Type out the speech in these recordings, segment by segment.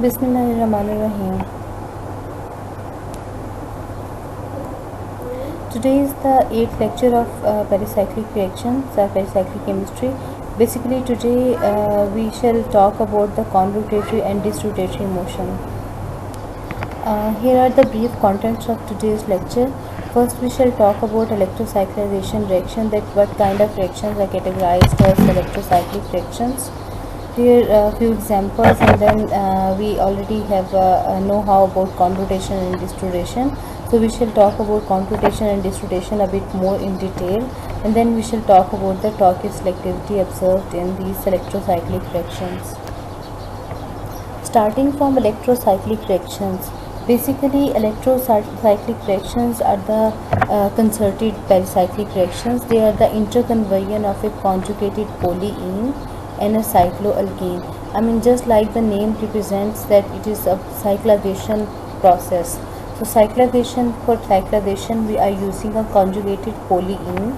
Bismillahirrahmanirrahim. Today is the 8th lecture of pericyclic reactions, pericyclic chemistry. Basically, today we shall talk about the conrotatory and disrotatory motion. Here are the brief contents of today's lecture. First, we shall talk about electrocyclization reaction, that what kind of reactions are categorized as electrocyclic reactions. Here a few examples, and then we already have know-how about conrotation and disrotation. So we shall talk about conrotation and disrotation a bit more in detail, and then we shall talk about the torque selectivity observed in these electrocyclic reactions. Starting from electrocyclic reactions. Basically, electrocyclic reactions are the concerted pericyclic reactions. They are the interconversion of a conjugated polyene and a cycloalkene. I mean, just like the name represents that it is a cyclization process. So for cyclization we are using a conjugated polyene,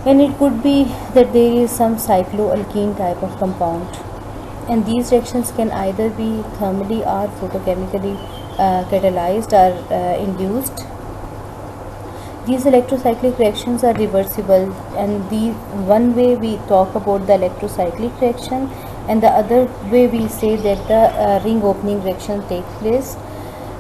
and it could be that there is some cycloalkene type of compound, and these reactions can either be thermally or photochemically catalyzed or induced. These electrocyclic reactions are reversible, and the one way we talk about the electrocyclic reaction, and the other way we say that the ring opening reaction takes place.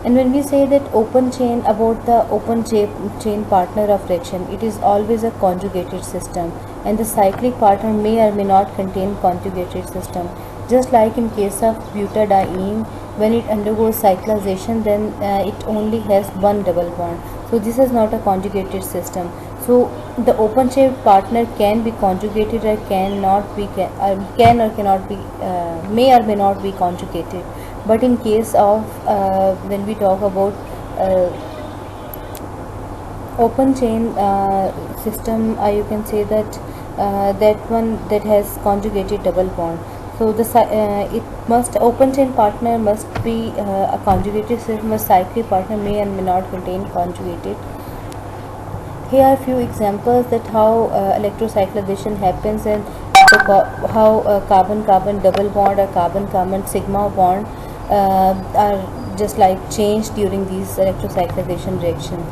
And when we say that open chain, about the open chain partner of reaction, it is always a conjugated system, and the cyclic partner may or may not contain conjugated system. Just like in case of butadiene, when it undergoes cyclization, then it only has one double bond. So this is not a conjugated system. So the open chain partner can be conjugated or cannot be, can or cannot be, may or may not be conjugated. But in case of when we talk about open chain system, you can say that that one that has conjugated double bond. So the open chain partner must be a conjugated system. A cyclic partner may and may not contain conjugated. Here are few examples that how electrocyclization happens, and how carbon-carbon double bond or carbon-carbon sigma bond are just like changed during these electrocyclization reaction.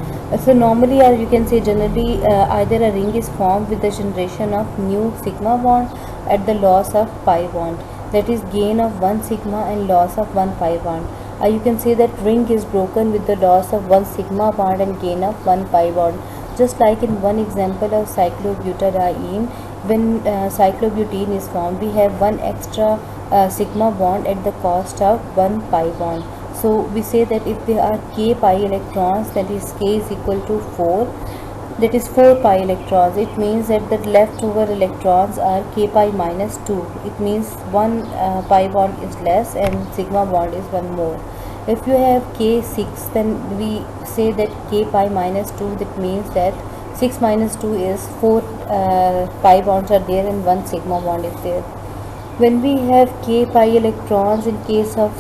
So normally, or you can say generally, either a ring is formed with the generation of new sigma bond at the loss of pi bond, that is gain of one sigma and loss of one pi bond. You can say that ring is broken with the loss of one sigma bond and gain of one pi bond. Just like in one example of cyclobutadiene, when cyclobutene is formed, we have one extra sigma bond at the cost of one pi bond. So we say that if there are k pi electrons, that is k is equal to 4, that is 4 pi electrons, it means that the leftover electrons are k pi minus 2. It means one pi bond is less and sigma bond is one more. If you have k6, then we say that k pi minus 2, that means that 6 minus 2 is 4 pi bonds are there and one sigma bond is there. When we have k pi electrons in case of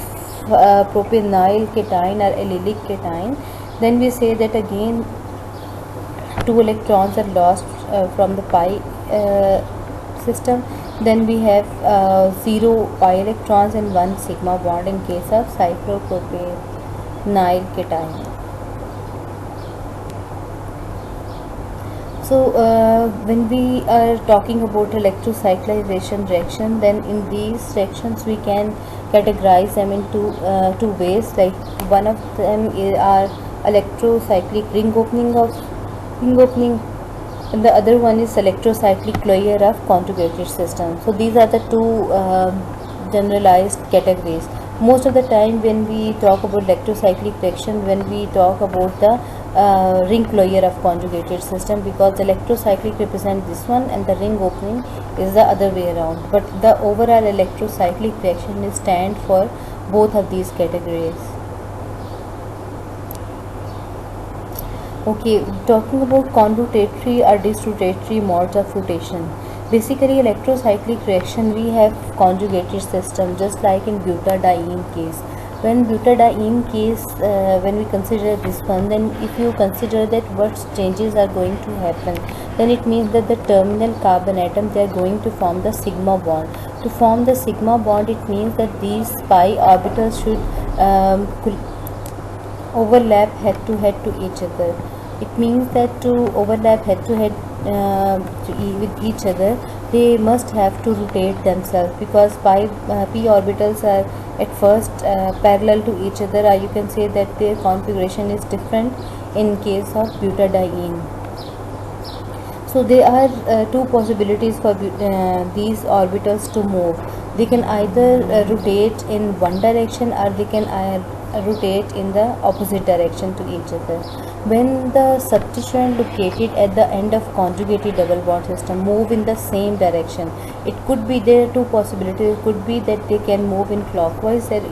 propenyl cation or allylic cation, then we say that again 2 electrons are lost from the pi system. Then we have 0 pi electrons and 1 sigma bond in case of cyclopropenyl cation. So when we are talking about electrocyclization reaction, then in these reactions we can categorize them into two ways. Like one of them are electrocyclic ring opening, and the other one is electrocyclic closure of conjugated system. So these are the two generalized categories. Most of the time when we talk about electrocyclic reaction, when we talk about the ring closure of conjugated system, because the electrocyclic represents this one and the ring opening is the other way around, but the overall electrocyclic reaction is stand for both of these categories. Okay, talking about conrotatory or disrotatory modes of rotation. Basically, electrocyclic reaction we have conjugated system, just like in butadiene case. When butadiene case, when we consider this one, then if you consider that what changes are going to happen, then it means that the terminal carbon atom, they are going to form the sigma bond. To form the sigma bond, it means that these pi orbitals should overlap head to each other. It means that to overlap head to head with each other, they must have to rotate themselves, because p orbitals are at first parallel to each other, or you can say that their configuration is different in case of butadiene. So there are two possibilities for these orbitals to move. They can either rotate in one direction, or they can rotate in the opposite direction to each other. When the substituent located at the end of conjugated double bond system move in the same direction, it could be, there are two possibilities. It could be that they can move in clockwise, or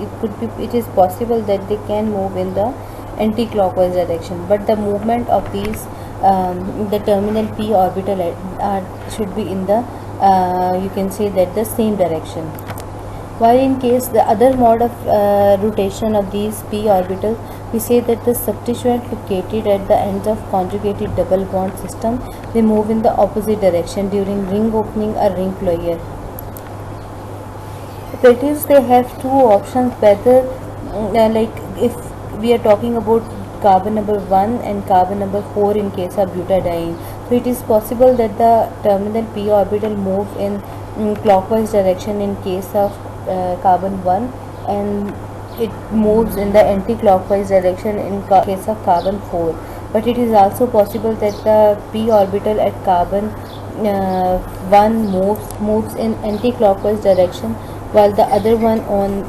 it is possible that they can move in the anti-clockwise direction. But the movement of these the terminal p orbital should be in the you can say that the same direction. While in case the other mode of rotation of these p orbitals, we say that the substituent located at the ends of conjugated double bond system, they move in the opposite direction during ring opening or ring closure. That is, they have two options, whether like if we are talking about carbon number 1 and carbon number 4 in case of butadiene. So it is possible that the terminal p orbital move in clockwise direction in case of carbon 1, and it moves in the anti-clockwise direction in case of carbon 4. But it is also possible that the p orbital at carbon 1 moves in anti-clockwise direction, while the other one on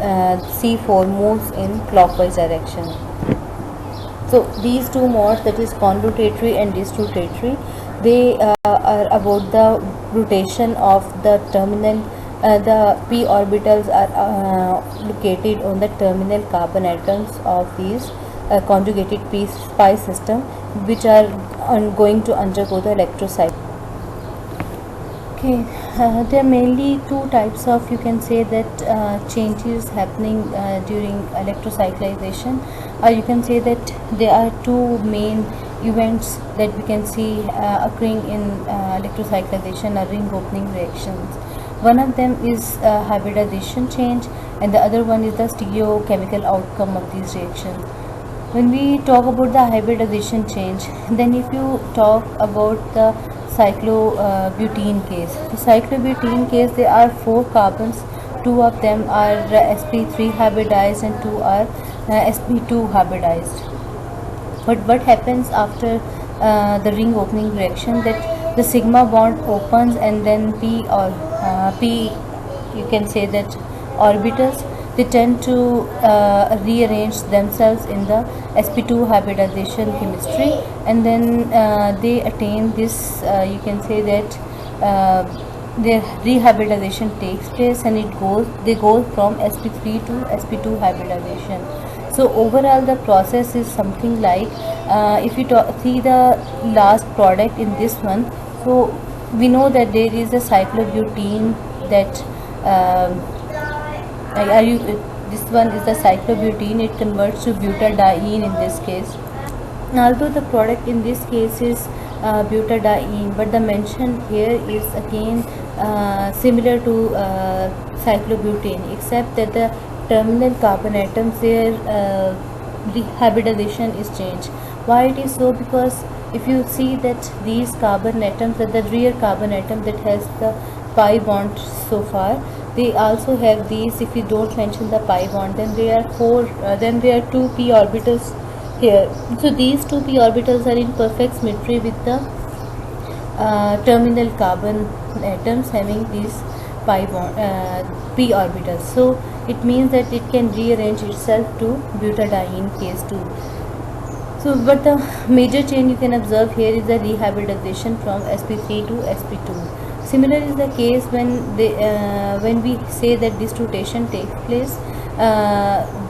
C4 moves in clockwise direction. So these two modes, that is conrotatory and disrotatory, they are about the rotation of the terminal. The p orbitals are located on the terminal carbon atoms of these conjugated pi system, which are going to undergo the electrocycle. Okay, there are mainly two types of, you can say that, changes happening during electrocyclization, or you can say that there are two main events that we can see occurring in electrocyclization or ring opening reactions. One of them is hybridization change, and the other one is the stereochemical outcome of these reactions. When we talk about the hybridization change, then if you talk about the cyclobutene case. The cyclobutene case, there are 4 carbons, 2 of them are sp3 hybridized and 2 are sp2 hybridized. But what happens after the ring opening reaction, that the sigma bond opens, and then p you can say that orbitals, they tend to rearrange themselves in the sp2 hybridization chemistry, and then they attain this you can say that their rehybridization takes place, and they go from sp3 to sp2 hybridization. So overall the process is something like, if you see the last product in this one, so we know that there is a cyclobutene that this one is the cyclobutene, it converts to butadiene in this case. Although the product in this case is butadiene, but the mention here is again similar to cyclobutane, except that the terminal carbon atoms, their hybridization is changed. Why it is so? Because if you see that these carbon atoms, that the rear carbon atom that has the pi bond so far, they also have these, if you don't mention the pi bond, then there are 2 p orbitals here. So these 2 p orbitals are in perfect symmetry with the terminal carbon atoms having these pi bond p orbitals. So it means that it can rearrange itself to butadiene case 2. So but the major change you can observe here is the rehybridization from sp3 to sp2. Similar is the case when we say that this rotation takes place.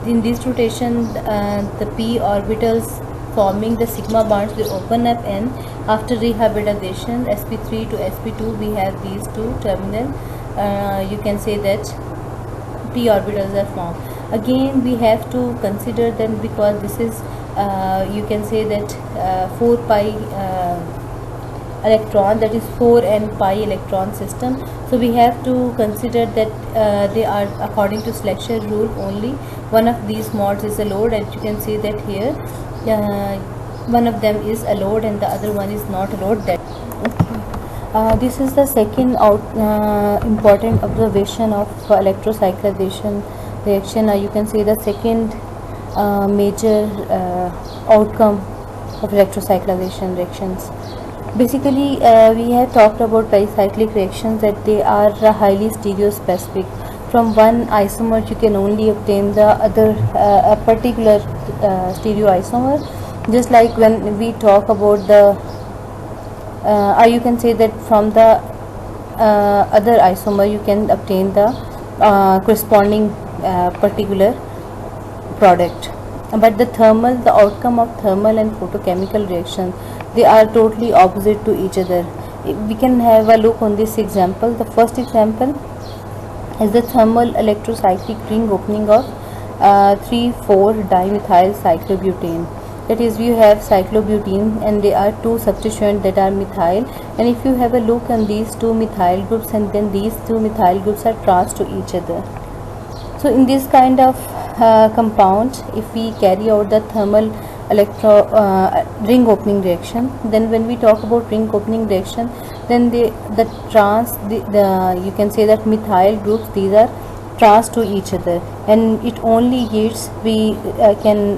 In this rotation, the p orbitals forming the sigma bonds will open up, and after rehybridization sp3 to sp2, we have these two terminal. You can say that p orbitals are formed. Again we have to consider them because this is you can say that 4 pi electron, that is 4 and pi electron system. So we have to consider that they are according to selection rule. Only one of these modes is a load, and you can see that here one of them is a load and the other one is not a load. That this is the second important observation of electrocyclization reaction. You can see the second major outcome of electrocyclization reactions. Basically we have talked about pericyclic reactions, that they are highly stereospecific. From one isomer you can only obtain the other a particular stereoisomer. Just like when we talk about the you can say that from the other isomer you can obtain the corresponding particular product. But the outcome of thermal and photochemical reactions, they are totally opposite to each other. We can have a look on this example. The first example is the thermal electrocyclic ring opening of 3,4-dimethyl cyclobutane. That is, you have cyclobutene and there are two substituents that are methyl, and if you have a look on these two methyl groups, and then these two methyl groups are trans to each other. So in this kind of compound, if we carry out the thermal ring opening reaction, then when we talk about ring opening reaction, then you can say that methyl groups, these are trans to each other, and it only yields, we can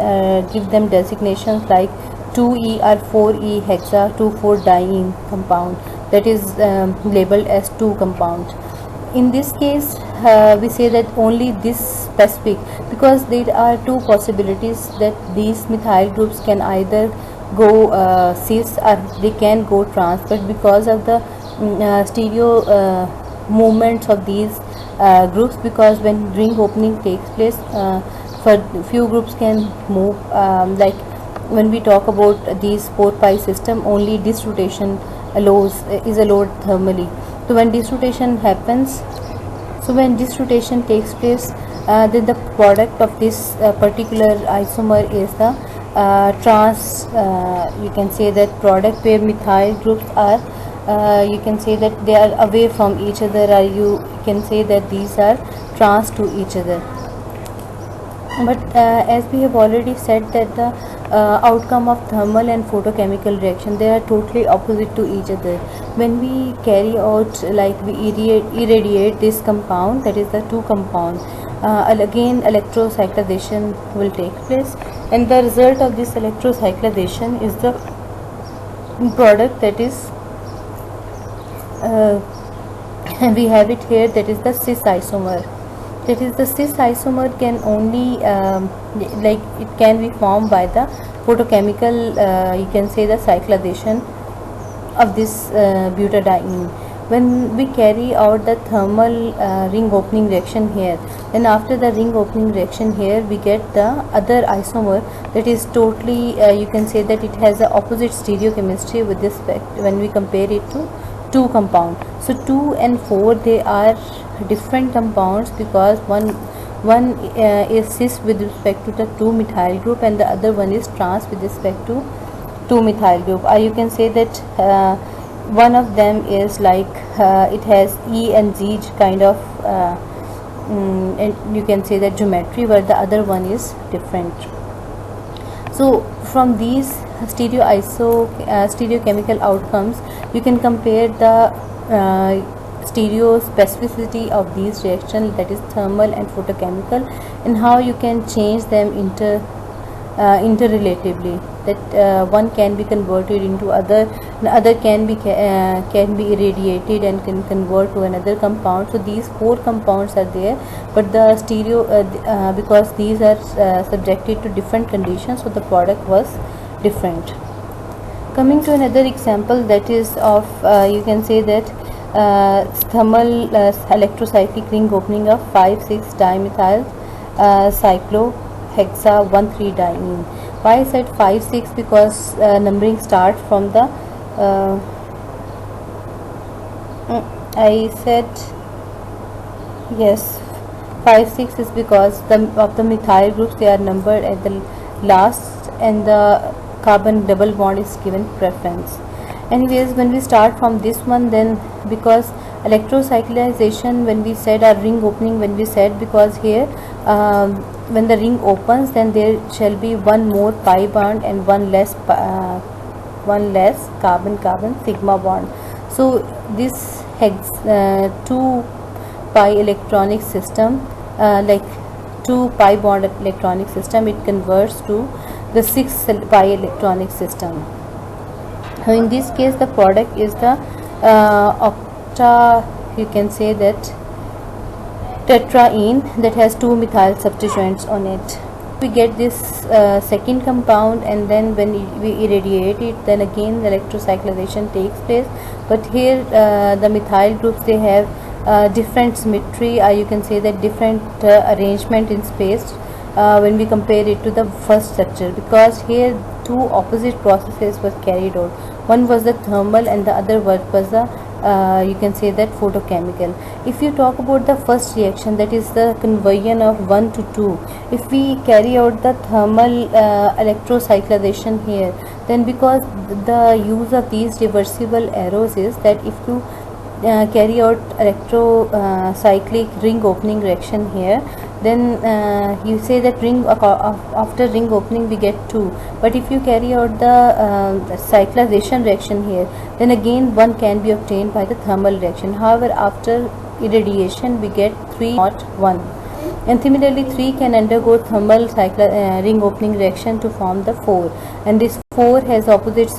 give them designations like 2E or 4E hexa 2,4-diene compound, that is labeled as 2 compound. In this case we say that only this specific, because there are two possibilities that these methyl groups can either go cis or they can go trans, but because of the stereo movements of these groups, because when ring opening takes place, for few groups can move, like when we talk about these 4 pi system, only this rotation is allowed thermally. So when this rotation happens, when this rotation takes place, then the product of this particular isomer is the trans, you can say that product, where methyl groups are you can say that they are away from each other, or you can say that these are trans to each other. But as we have already said that the outcome of thermal and photochemical reaction, they are totally opposite to each other. When we carry out, like we irradiate this compound, that is the 2 compound, again electrocyclization will take place, and the result of this electrocyclization is the product, that is we have it here, that is the cis isomer. That is, the cis isomer can only like it can be formed by the photochemical you can say the cyclization of this butadiene. When we carry out the thermal ring opening reaction here, then after the ring opening reaction here, we get the other isomer that is totally you can say that it has the opposite stereochemistry with this fact when we compare it to 2 compound. So 2 and 4, they are different compounds, because one is cis with respect to the 2 methyl group, and the other one is trans with respect to 2 methyl group. Or you can say that one of them is like it has E and Z kind of and you can say that geometry, where the other one is different. So from these stereochemical outcomes, you can compare the stereospecificity of these reactions, that is thermal and photochemical, and how you can change them interrelatively, that one can be converted into other, the other can be irradiated and can convert to another compound. So these 4 compounds are there, but the because these are subjected to different conditions, so the product was different. Coming to another example, that is of you can say that thermal electrocyclic ring opening of 5,6-dimethyl cyclohexa 1,3-diene. Why I said 5,6? Because numbering starts from the I said yes, 5 6 is because of the methyl groups, they are numbered at the last, and the carbon double bond is given preference. Anyways, when we start from this one, then because electrocyclization, when we said, our ring opening, when we said, because here when the ring opens, then there shall be one more pi bond and one less carbon carbon sigma bond. So this hex 2 pi electronic system, like 2 pi bond electronic system, it converts to the 6 pi electronic system. So in this case, the product is the octa, you can say that tetraene, that has 2 methyl substituents on it. We get this second compound, and then when we irradiate it, then again the electrocyclization takes place. But here the methyl groups, they have different symmetry, or you can say that different arrangement in space when we compare it to the first structure, because here two opposite processes were carried out. One was the thermal and the other was the you can say that photochemical. If you talk about the first reaction, that is the conversion of 1 to 2, if we carry out the thermal electrocyclization here, then because the use of these reversible arrows is that if you carry out electrocyclic ring opening reaction here, then you say that after ring opening we get 2, but if you carry out the cyclization reaction here, then again 1 can be obtained by the thermal reaction. However, after irradiation we get 3, not 1. And similarly 3 can undergo thermal ring opening reaction to form the 4, and this 4 has opposite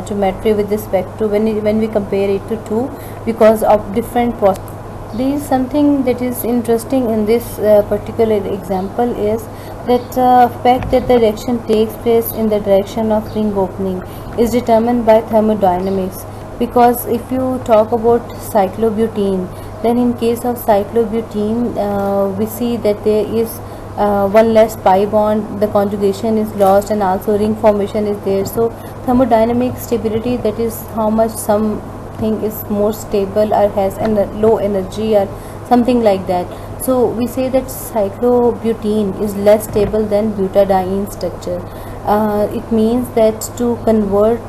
geometry with respect to when we compare it to 2, because of different process. There is something that is interesting in this particular example, is that fact that the reaction takes place in the direction of ring opening is determined by thermodynamics. Because if you talk about cyclobutene, then in case of cyclobutene we see that there is one less pi bond, the conjugation is lost, and also ring formation is there. So thermodynamic stability, that is how much something is more stable or has a low energy or something like that. So we say that cyclobutene is less stable than butadiene structure. It means that to convert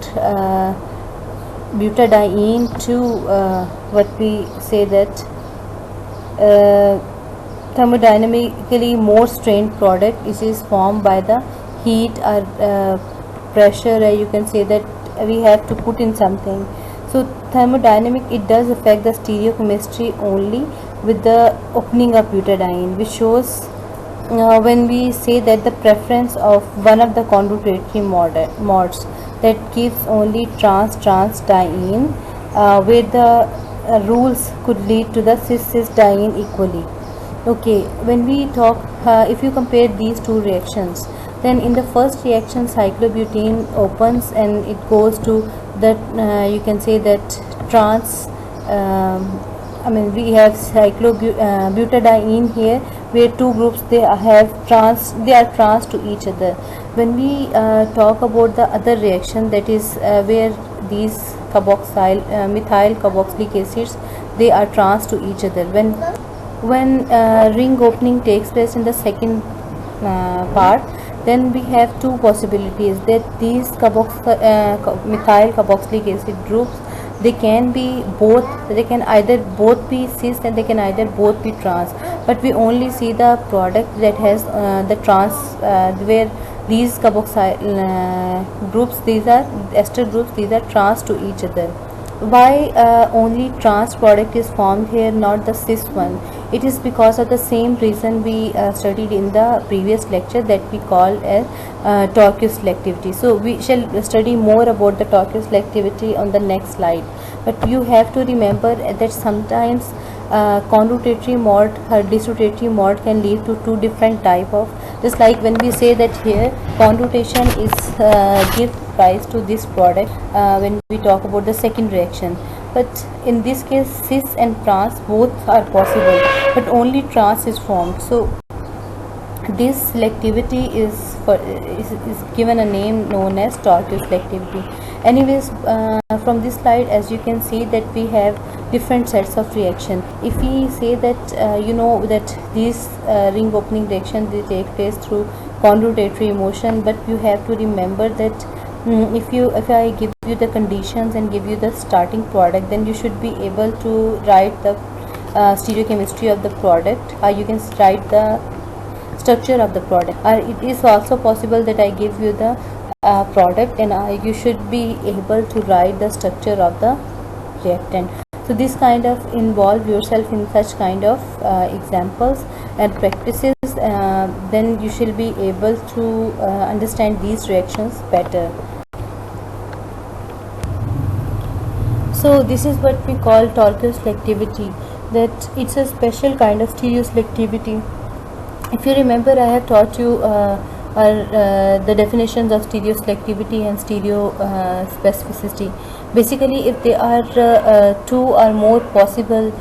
butadiene to what we say that thermodynamically more strained product, it is formed by the heat or pressure, or you can say that we have to put in something. So thermodynamic, it does affect the stereochemistry only with the opening of butadiene, which shows when we say that the preference of one of the conductory modes that gives only trans-trans-diene, where the rules could lead to the cis-cis-diene equally. Okay, when we talk, if you compare these two reactions, then in the first reaction cyclobutene opens and it goes to that you can say that trans, we have butadiene here, where two groups they are trans to each other. When we talk about the other reaction, that is where these methyl carboxylic acids, they are trans to each other. When ring opening takes place in the second part, then we have two possibilities, that these methyl carboxylic acid groups, they can either both be cis and they can either both be trans, but we only see the product that has the trans, where these carboxyl groups, these are ester groups, these are trans to each other. Why only trans product is formed here, not the cis one? It is because of the same reason we studied in the previous lecture, that we call as torque selectivity. So we shall study more about the torque selectivity on the next slide. But you have to remember that sometimes conductatory mode or dissociatory mode can lead to two different type of, just like when we say that here condutation is give rise to this product when we talk about the second reaction. But in this case cis and trans both are possible, but only trans is formed. So this selectivity is given a name known as torque selectivity. Anyways, from this slide, as you can see that we have different sets of reaction. If we say that you know that these ring opening reaction, they take place through conrotatory motion, but you have to remember that if I give you the conditions and give you the starting product, then you should be able to write the stereochemistry of the product, or you can write the structure of the product. It is also possible that I give you the product, and you should be able to write the structure of the reactant. So this kind of involve yourself in such kind of examples and practices, then you shall be able to understand these reactions better. So this is what we call torquoselectivity, that it's a special kind of stereoselectivity. If you remember, I have taught you the definitions of stereoselectivity and stereo specificity. Basically, if there are two or more possible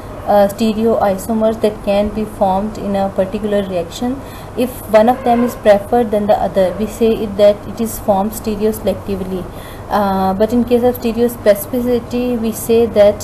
stereoisomers that can be formed in a particular reaction, if one of them is preferred than the other, we say that it is formed stereoselectively. But in case of stereospecificity, we say that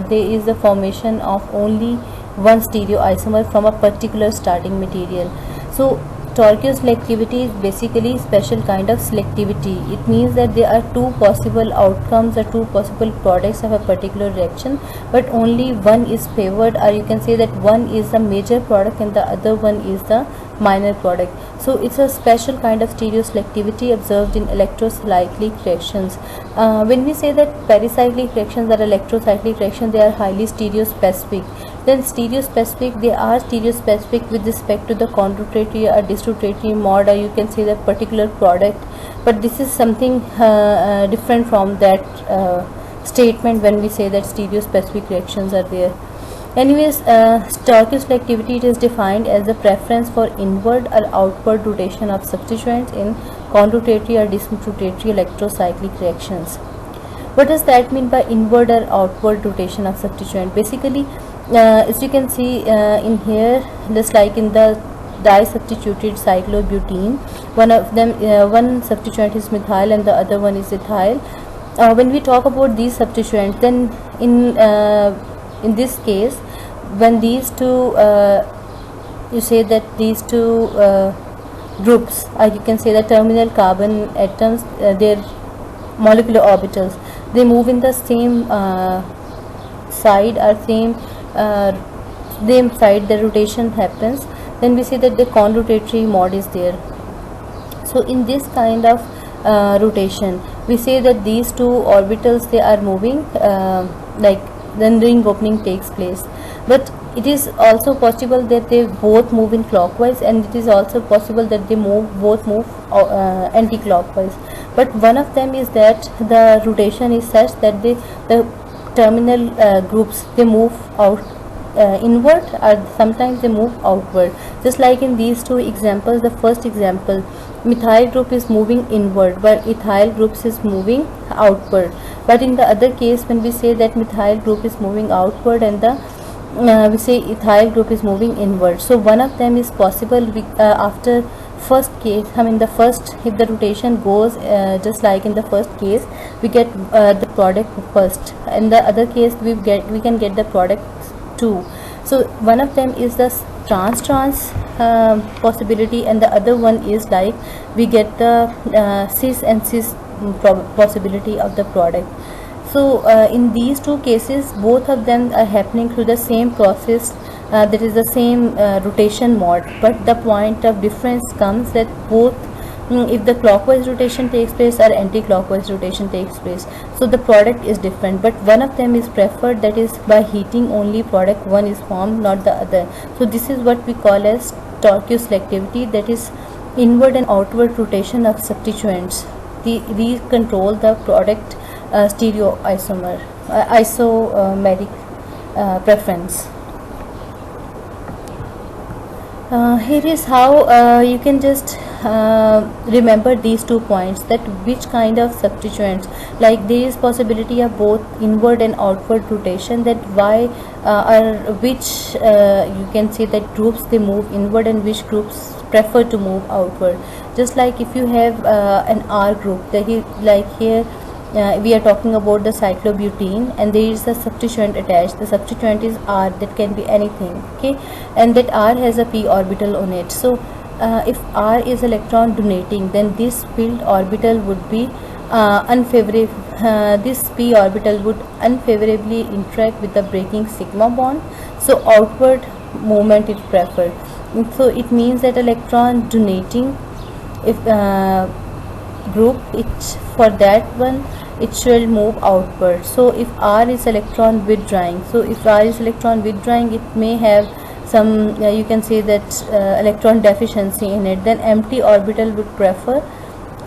there is the formation of only one stereoisomer from a particular starting material. So torquoselectivity is basically special kind of selectivity. It means that there are two possible outcomes or two possible products of a particular reaction, but only one is favored, or you can say that one is the major product and the other one is the minor product. So it's a special kind of stereoselectivity observed in electrocyclic reactions. When we say that pericyclic reactions or electrocyclic reactions, they are highly stereospecific. Then stereospecific, they are stereospecific with respect to the conrotatory or disrotatory mode, or you can say the particular product. But this is something different from that statement when we say that stereospecific reactions are there. Anyways, torquoselectivity, it is defined as the preference for inward or outward rotation of substituents in conrotatory or disrotatory electrocyclic reactions. What does that mean by inward or outward rotation of substituent? Basically, as you can see in here, just like in the disubstituted cyclobutene, one of them, one substituent is methyl and the other one is ethyl. When we talk about these substituents, then in this case, when these two you say that these two groups, you can say the terminal carbon atoms, their molecular orbitals, they move in the same side or same side, the rotation happens, then we see that the conrotatory mode is there. So in this kind of rotation, we say that these two orbitals, they are moving like then ring opening takes place. But it is also possible that they both move in clockwise, and it is also possible that they both move anti-clockwise. But one of them is that the rotation is such that the terminal groups, they move out inward, or sometimes they move outward. Just like in these two examples, the first example, methyl group is moving inward while ethyl groups is moving outward. But in the other case, when we say that methyl group is moving outward and the we say ethyl group is moving inward, so one of them is possible after first case. I mean, the first, if the rotation goes just like in the first case, we get the product first. In the other case, we can get the product too. So one of them is the trans possibility, and the other one is like we get the cis and cis possibility of the product. So in these two cases, both of them are happening through the same process, that is the same rotation mode, but the point of difference comes that both if the clockwise rotation takes place or anti-clockwise rotation takes place, so the product is different, but one of them is preferred, that is by heating only product one is formed, not the other. So this is what we call as torquoselectivity, that is inward and outward rotation of substituents. These control the product stereoisomer isomeric preference. Here is how you can just remember these 2 points, that which kind of substituents, like there is possibility of both inward and outward rotation, that why or which you can say that groups they move inward and which groups prefer to move outward. Just like if you have an R group, that like here we are talking about the cyclobutene, and there is a substituent attached. The substituent is R, that can be anything, okay, and that R has a p orbital on it. So if R is electron donating, then this filled orbital would be unfavorable. This p orbital would unfavorably interact with the breaking sigma bond, so outward movement is preferred. So it means that electron donating, if group, it's for that one, it should move outward. So if R is electron withdrawing, so if R is electron withdrawing, it may have some you can say that electron deficiency in it, then empty orbital would prefer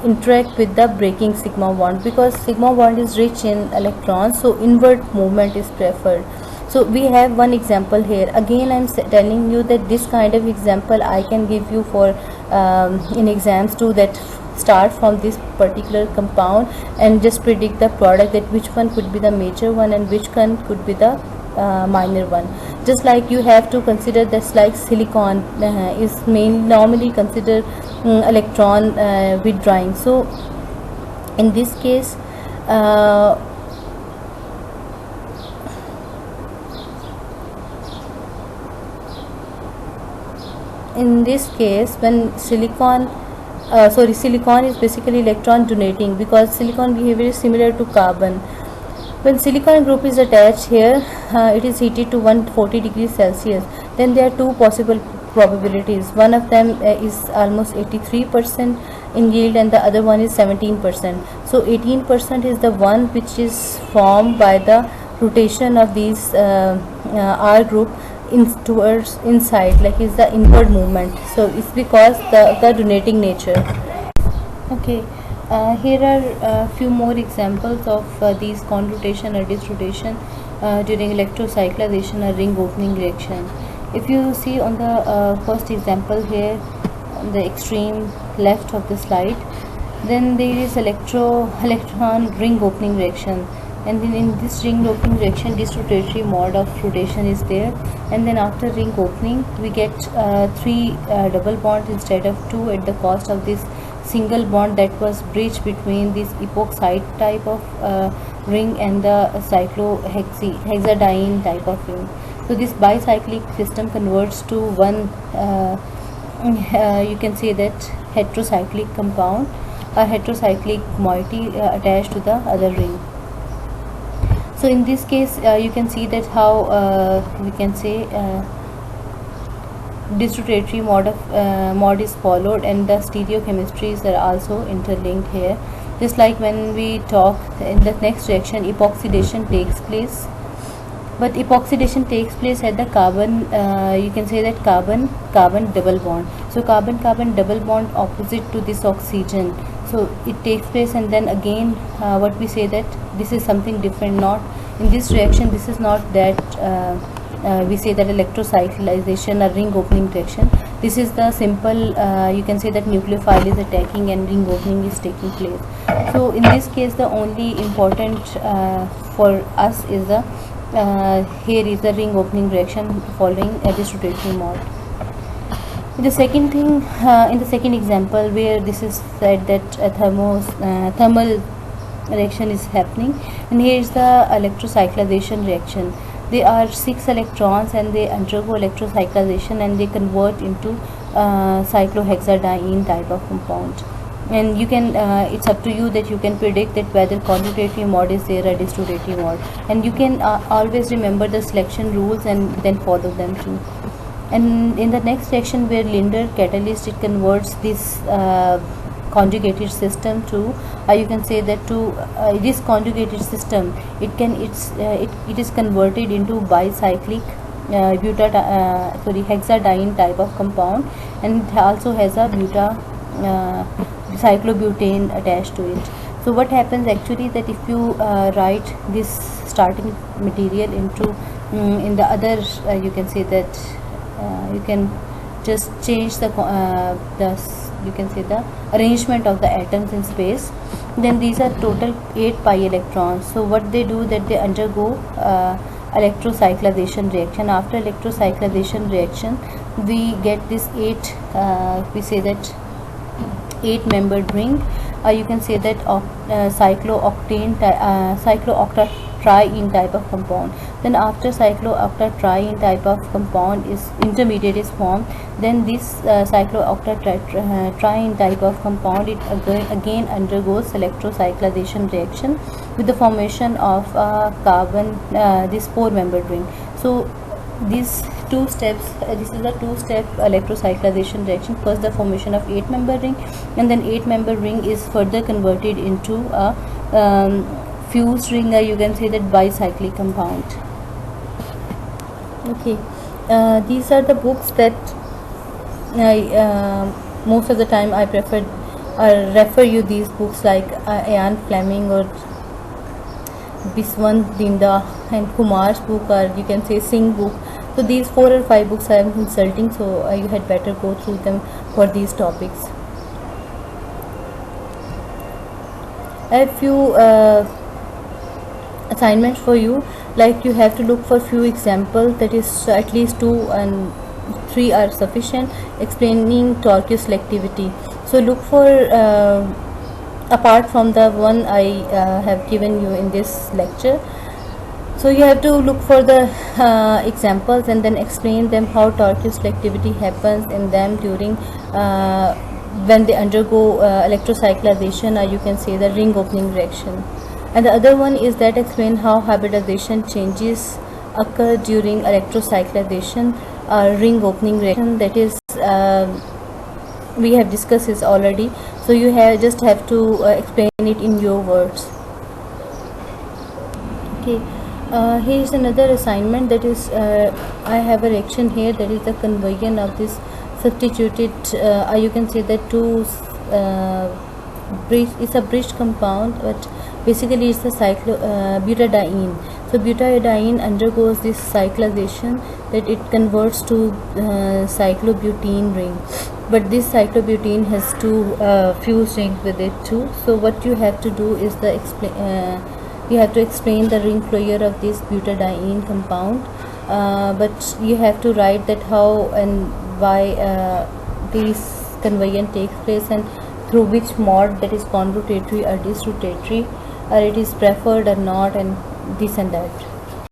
interact with the breaking sigma bond, because sigma bond is rich in electrons, so inward movement is preferred. So we have one example here. Again, I'm telling you that this kind of example I can give you for in exams too, that start from this particular compound and just predict the product, that which one could be the major one and which one could be the minor one. Just like you have to consider that's like silicon is normally considered electron withdrawing. So in this case when silicon silicon is basically electron donating, because silicon behavior is similar to carbon. When silicon group is attached here, it is heated to 140 degrees Celsius. Then there are two possible probabilities. One of them is almost 83% in yield, and the other one is 17%. So 18% is the one which is formed by the rotation of these R group towards inside, like is the inward movement. So it's because the donating nature. Okay. Here are a few more examples of these conrotation or disrotation during electrocyclization or ring opening reaction. If you see on the first example here, on the extreme left of the slide, then there is electron ring opening reaction, and then in this ring opening reaction, this rotatory mode of rotation is there, and then after ring opening we get 3 double bonds instead of 2 at the cost of this single bond that was bridged between this epoxide type of ring and the cyclohexadiene type of ring. So this bicyclic system converts to one you can say that heterocyclic compound or heterocyclic moiety attached to the other ring. So in this case you can see that how we can say this rotatory mode is followed, and the stereochemistries are also interlinked here. Just like when we talk in the next reaction, epoxidation takes place, but epoxidation takes place at the carbon you can say that carbon double bond. So carbon double bond opposite to this oxygen, so it takes place, and then again what we say that this is something different. Not in this reaction, this is not that we say that electrocyclization or ring opening reaction. This is the simple you can say that nucleophile is attacking and ring opening is taking place. So in this case the only important for us is the here is the ring opening reaction following this rotatory mode. The second thing in the second example, where this is said that a thermal reaction is happening, and here is the electrocyclization reaction. There are 6 electrons and they undergo electrocyclization and they convert into cyclohexadiene type of compound. And you can it's up to you that you can predict that whether conrotatory mode is there or disrotatory mode, and you can always remember the selection rules and then follow them too. And in the next section, where Linder catalyst, it converts this conjugated system to you can say that to this conjugated system, it is converted into bicyclic hexadiene type of compound, and it also has a cyclobutane attached to it. So what happens actually, that if you write this starting material into in the other you can say that you can just change the you can say the arrangement of the atoms in space, then these are total 8 pi electrons. So what they do, that they undergo electrocyclization reaction. After electrocyclization reaction, we get this 8 we say that 8 membered ring, you can say that cyclooctatriene type of compound. Then after cyclooctatriene type of compound is intermediate is formed, then this cyclooctatriene type of compound, it again undergoes electrocyclization reaction with the formation of carbon, this 4-membered ring. So these two steps, this is a two-step electrocyclization reaction. First the formation of 8-member ring, and then 8-member ring is further converted into a fused ring, or you can say that bicyclic compound. Okay, these are the books that most of the time I refer you these books, like Ian Fleming or Biswant Dinda and Kumar's book, or you can say Singh book. So these 4 or 5 books I am consulting, so you had better go through them for these topics. I have few assignments for you, like you have to look for few examples, that is at least 2 and 3 are sufficient, explaining torque selectivity. So look for apart from the one I have given you in this lecture. So you have to look for the examples and then explain them, how torque selectivity happens in them during when they undergo electrocyclization, or you can say the ring opening reaction. And the other one is that explain how hybridization changes occur during electrocyclization, ring opening reaction, that is we have discussed this already. So you just have to explain it in your words. Okay, here is another assignment, that is I have a reaction here, that is the conversion of this substituted you can say that two it's a bridged compound, but basically it's a butadiene. So butadiene undergoes this cyclization, that it converts to cyclobutene ring, but this cyclobutene has two fused rings with it too. So what you have to do is you have to explain the ring closure of this butadiene compound, but you have to write that how and why this conversion takes place, and through which mode, that is conrotatory or disrotatory, or it is preferred or not, and this and that.